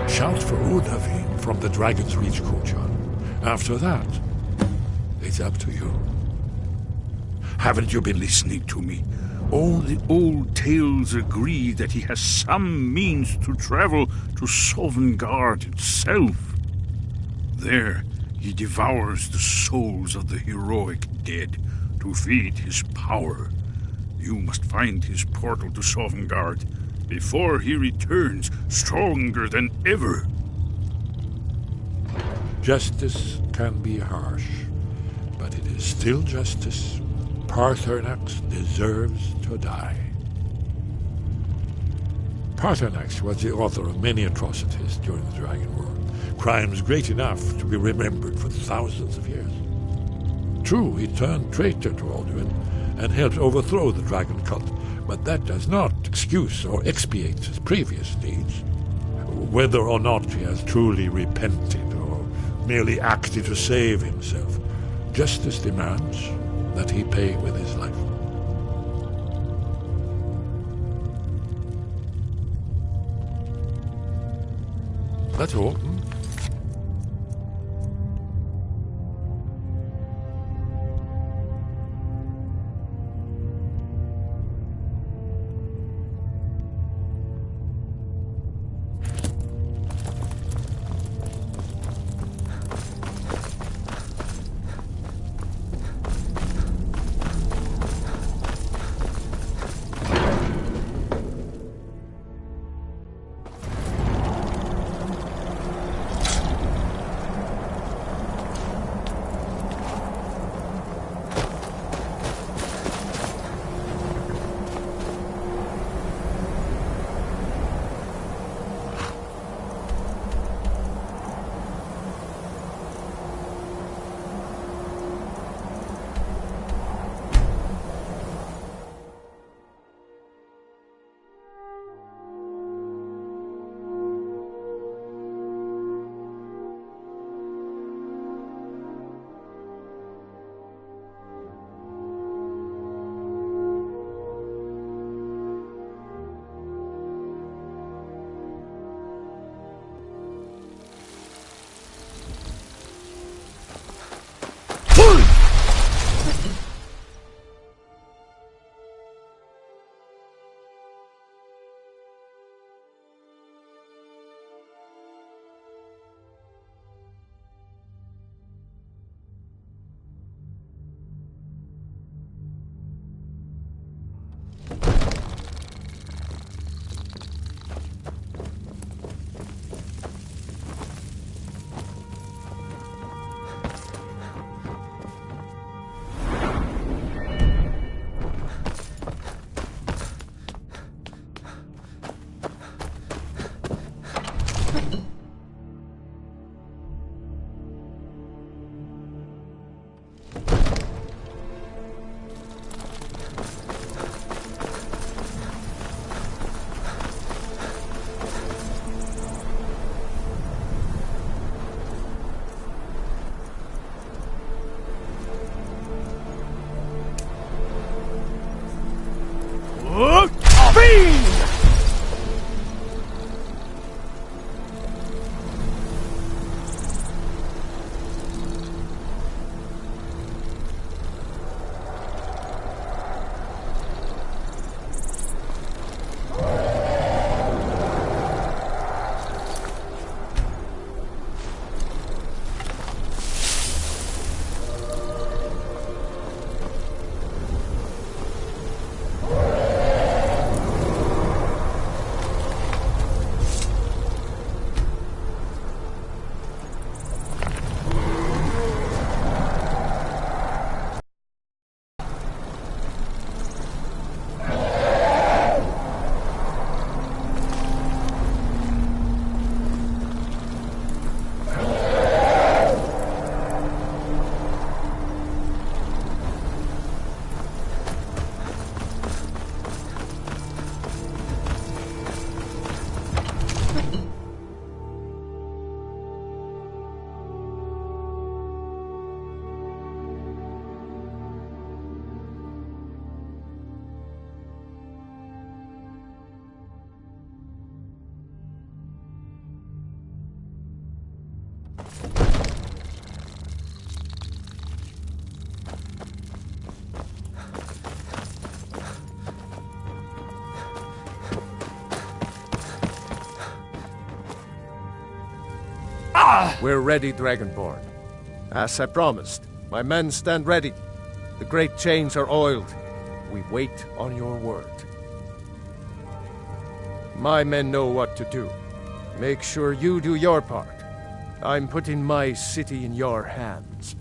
Shout for Odavin from the Dragon's Reach courtyard. After that, it's up to you. Haven't you been listening to me? All the old tales agree that he has some means to travel to Sovngarde itself. There, he devours the souls of the heroic dead to feed his power. You must find his portal to Sovngarde before he returns stronger than ever. Justice can be harsh, but it is still justice. Paarthurnax deserves to die. Paarthurnax was the author of many atrocities during the Dragon War, crimes great enough to be remembered for thousands of years. True, he turned traitor to Alduin and helped overthrow the dragon cult, but that does not excuse or expiate his previous deeds. Whether or not he has truly repented or merely acted to save himself, justice demands that he pay with his life. That's all. We're ready, Dragonborn. As I promised, my men stand ready. The great chains are oiled. We wait on your word. My men know what to do. Make sure you do your part. I'm putting my city in your hands.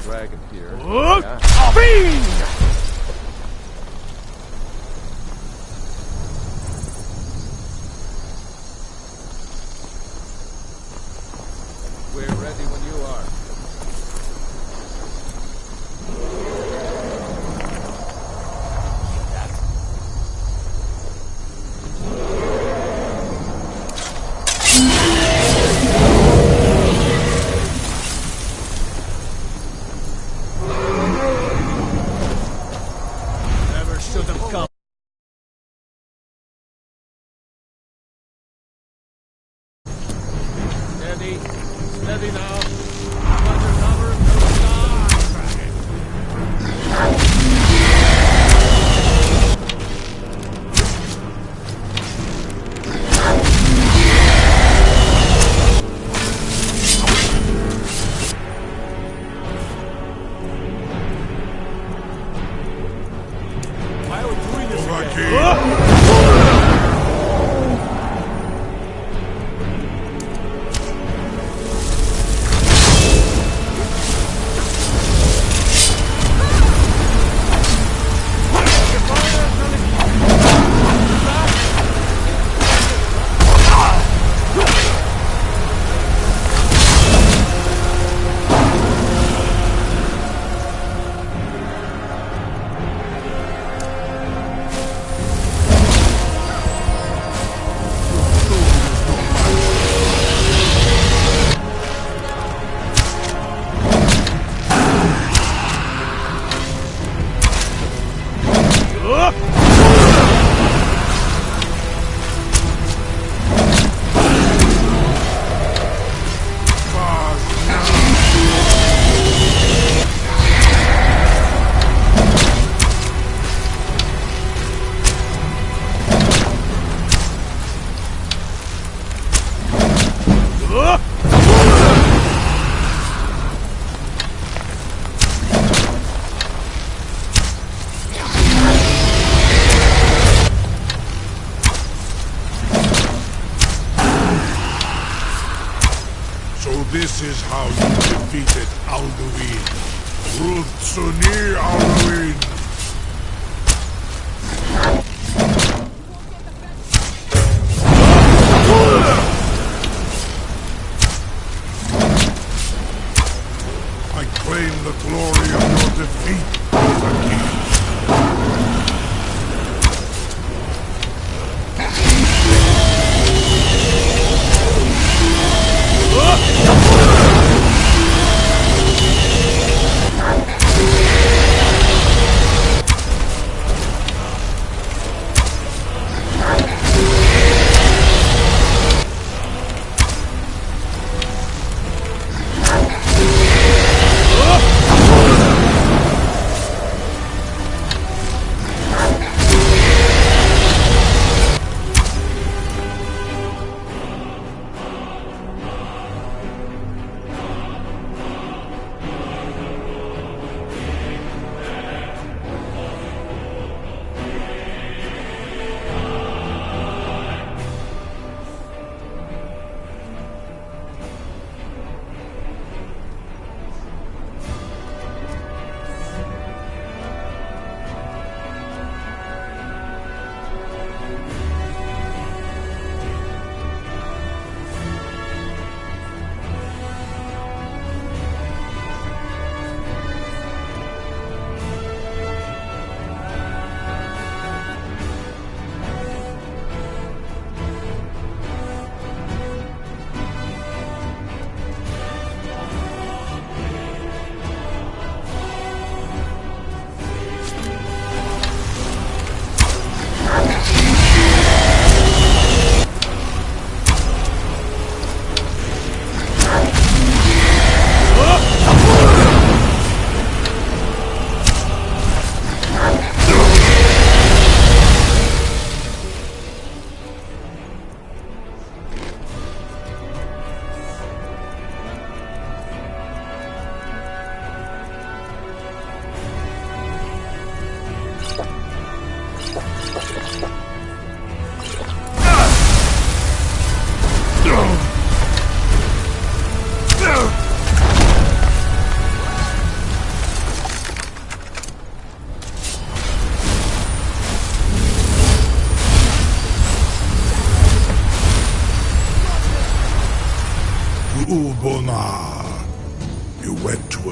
Dragon here. We're ready when you are. Never should have come. Steady. Steady now. Undercover, no die. Why are we doing this again? So this is how you defeated Alduin. Rutsuni Alduin. I claim the glory of your defeat, King.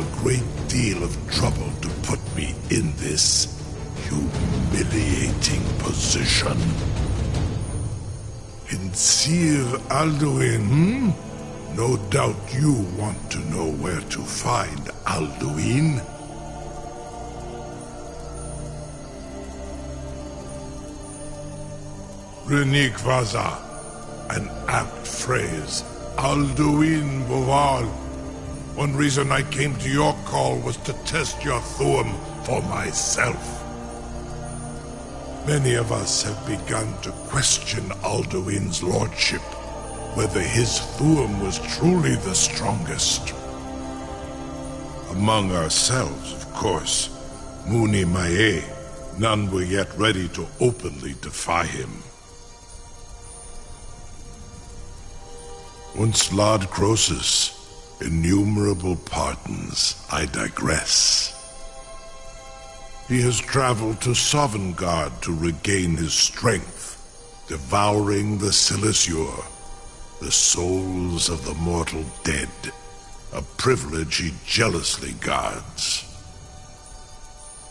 a great deal of trouble to put me in this humiliating position. In Sir Alduin, No doubt you want to know where to find Alduin. Renik Vaza, an apt phrase. Alduin Boval. One reason I came to your call was to test your Thuum for myself. Many of us have begun to question Alduin's lordship, whether his Thuum was truly the strongest. Among ourselves, of course, Muni Mae, none were yet ready to openly defy him. Once Lord Croesus, innumerable pardons, I digress. He has traveled to Sovngarde to regain his strength, devouring the Silesure, the souls of the mortal dead, a privilege he jealously guards.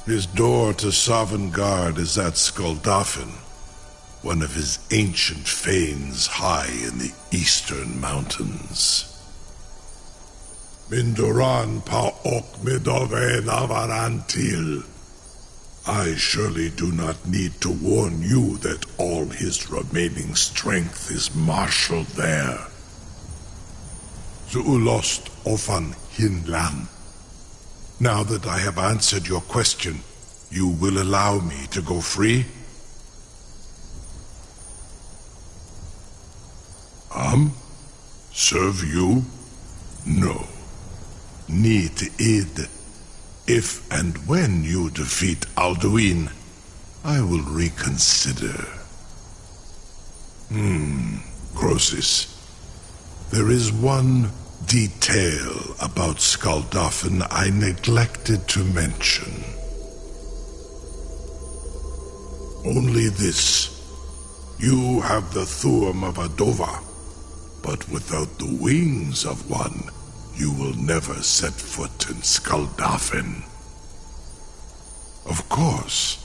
His door to Sovngarde is at Skuldafn, one of his ancient fanes high in the eastern mountains. Mindoran pa ok midove navarantil. I surely do not need to warn you that all his remaining strength is marshaled there. Zuulost ofan hinlan. Now that I have answered your question, you will allow me to go free? Serve you? No. Need id. If and when you defeat Alduin, I will reconsider. Croesus. There is one detail about Skuldafn I neglected to mention. Only this. You have the Thuum of Adova, but without the wings of one, you will never set foot in Skuldafn. Of course,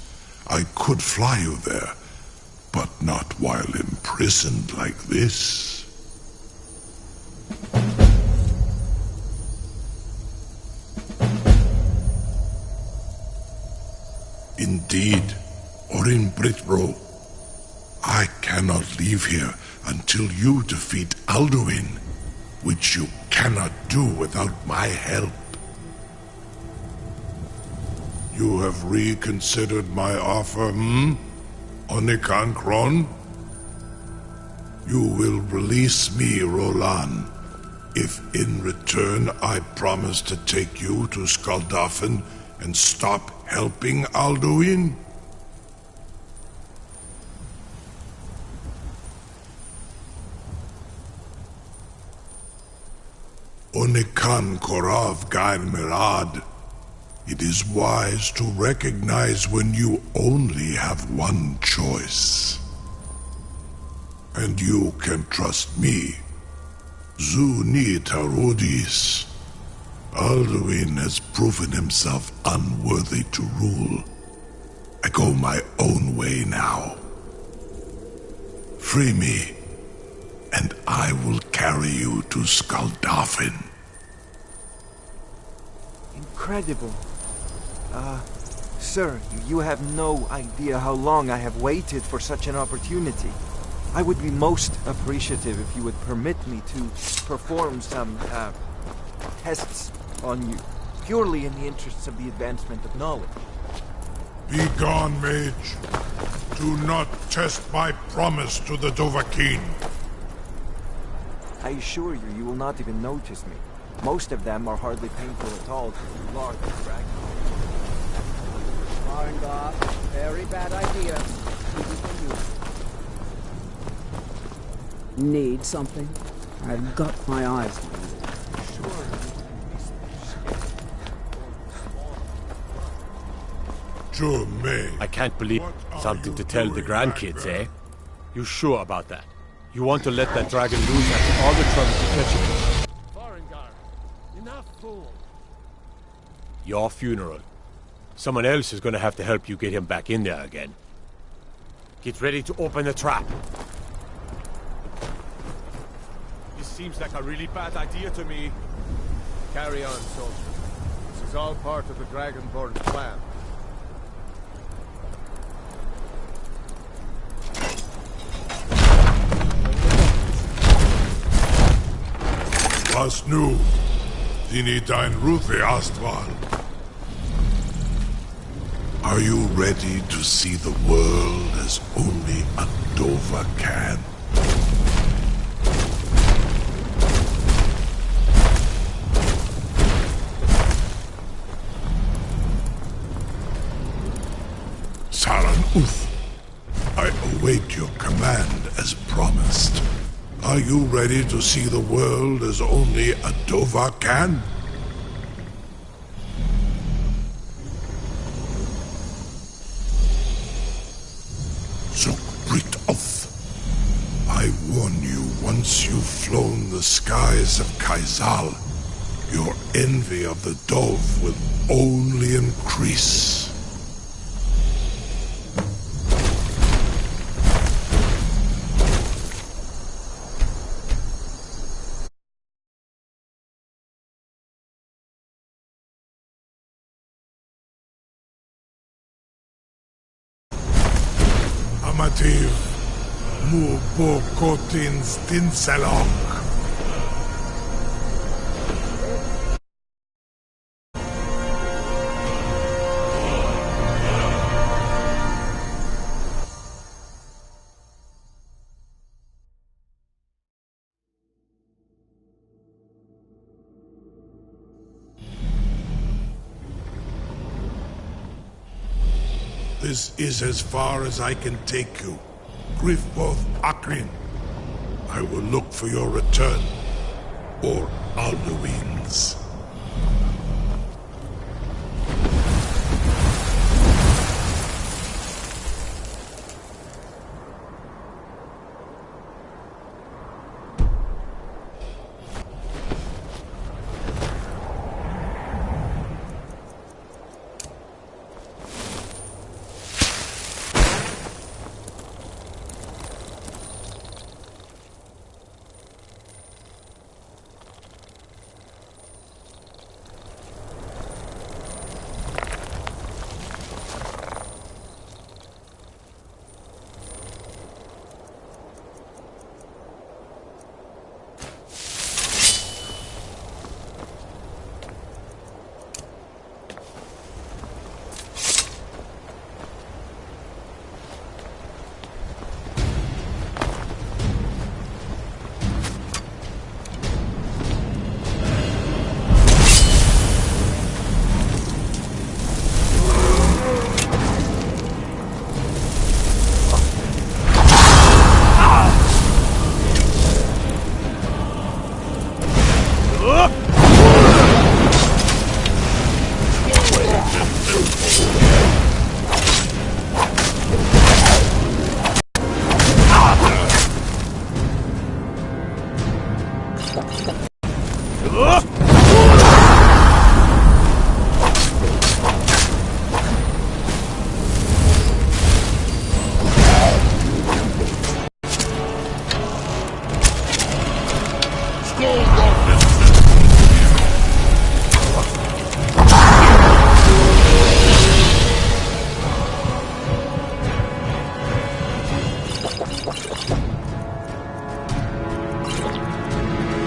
I could fly you there, but not while imprisoned like this. Indeed, Orin Britbro, I cannot leave here until you defeat Alduin, which you cannot do without my help. You have reconsidered my offer, Onikan Kron? You will release me, Roland, if in return I promise to take you to Skuldafn and stop helping Alduin? Onikan Korav Gair Mirad. It is wise to recognize when you only have one choice. And you can trust me. Zuni Tarudis. Alduin has proven himself unworthy to rule. I go my own way now. Free me, and I will carry you to Skuldafn. Incredible. Sir, you have no idea how long I have waited for such an opportunity. I would be most appreciative if you would permit me to perform some, tests on you, purely in the interests of the advancement of knowledge. Be gone, mage. Do not test my promise to the Dovahkiin. I assure you, you will not even notice me. Most of them are hardly painful at all to the large dragon. Arngar, very bad idea. Need something? I've got my eyes on you. Sure, May. I can't believe something to tell the grandkids, eh? You sure about that? You want to let that dragon loose after all the trouble to catch it? Enough, fool. Your funeral. Someone else is gonna have to help you get him back in there again. Get ready to open the trap. This seems like a really bad idea to me. Carry on, soldier. This is all part of the Dragonborn's plan. Was nu? Dini dein Ruthi Astval. Are you ready to see the world as only a Dova can? Saran Uth, I await your command as promised. Are you ready to see the world as only a Dova can? I warn you, once you've flown the skies of Kaizal, your envy of the Dove will only increase. Amativ. Mu bo kotins tinselok. This is as far as I can take you. Griffboth Akrin. I will look for your return, or Alduin's.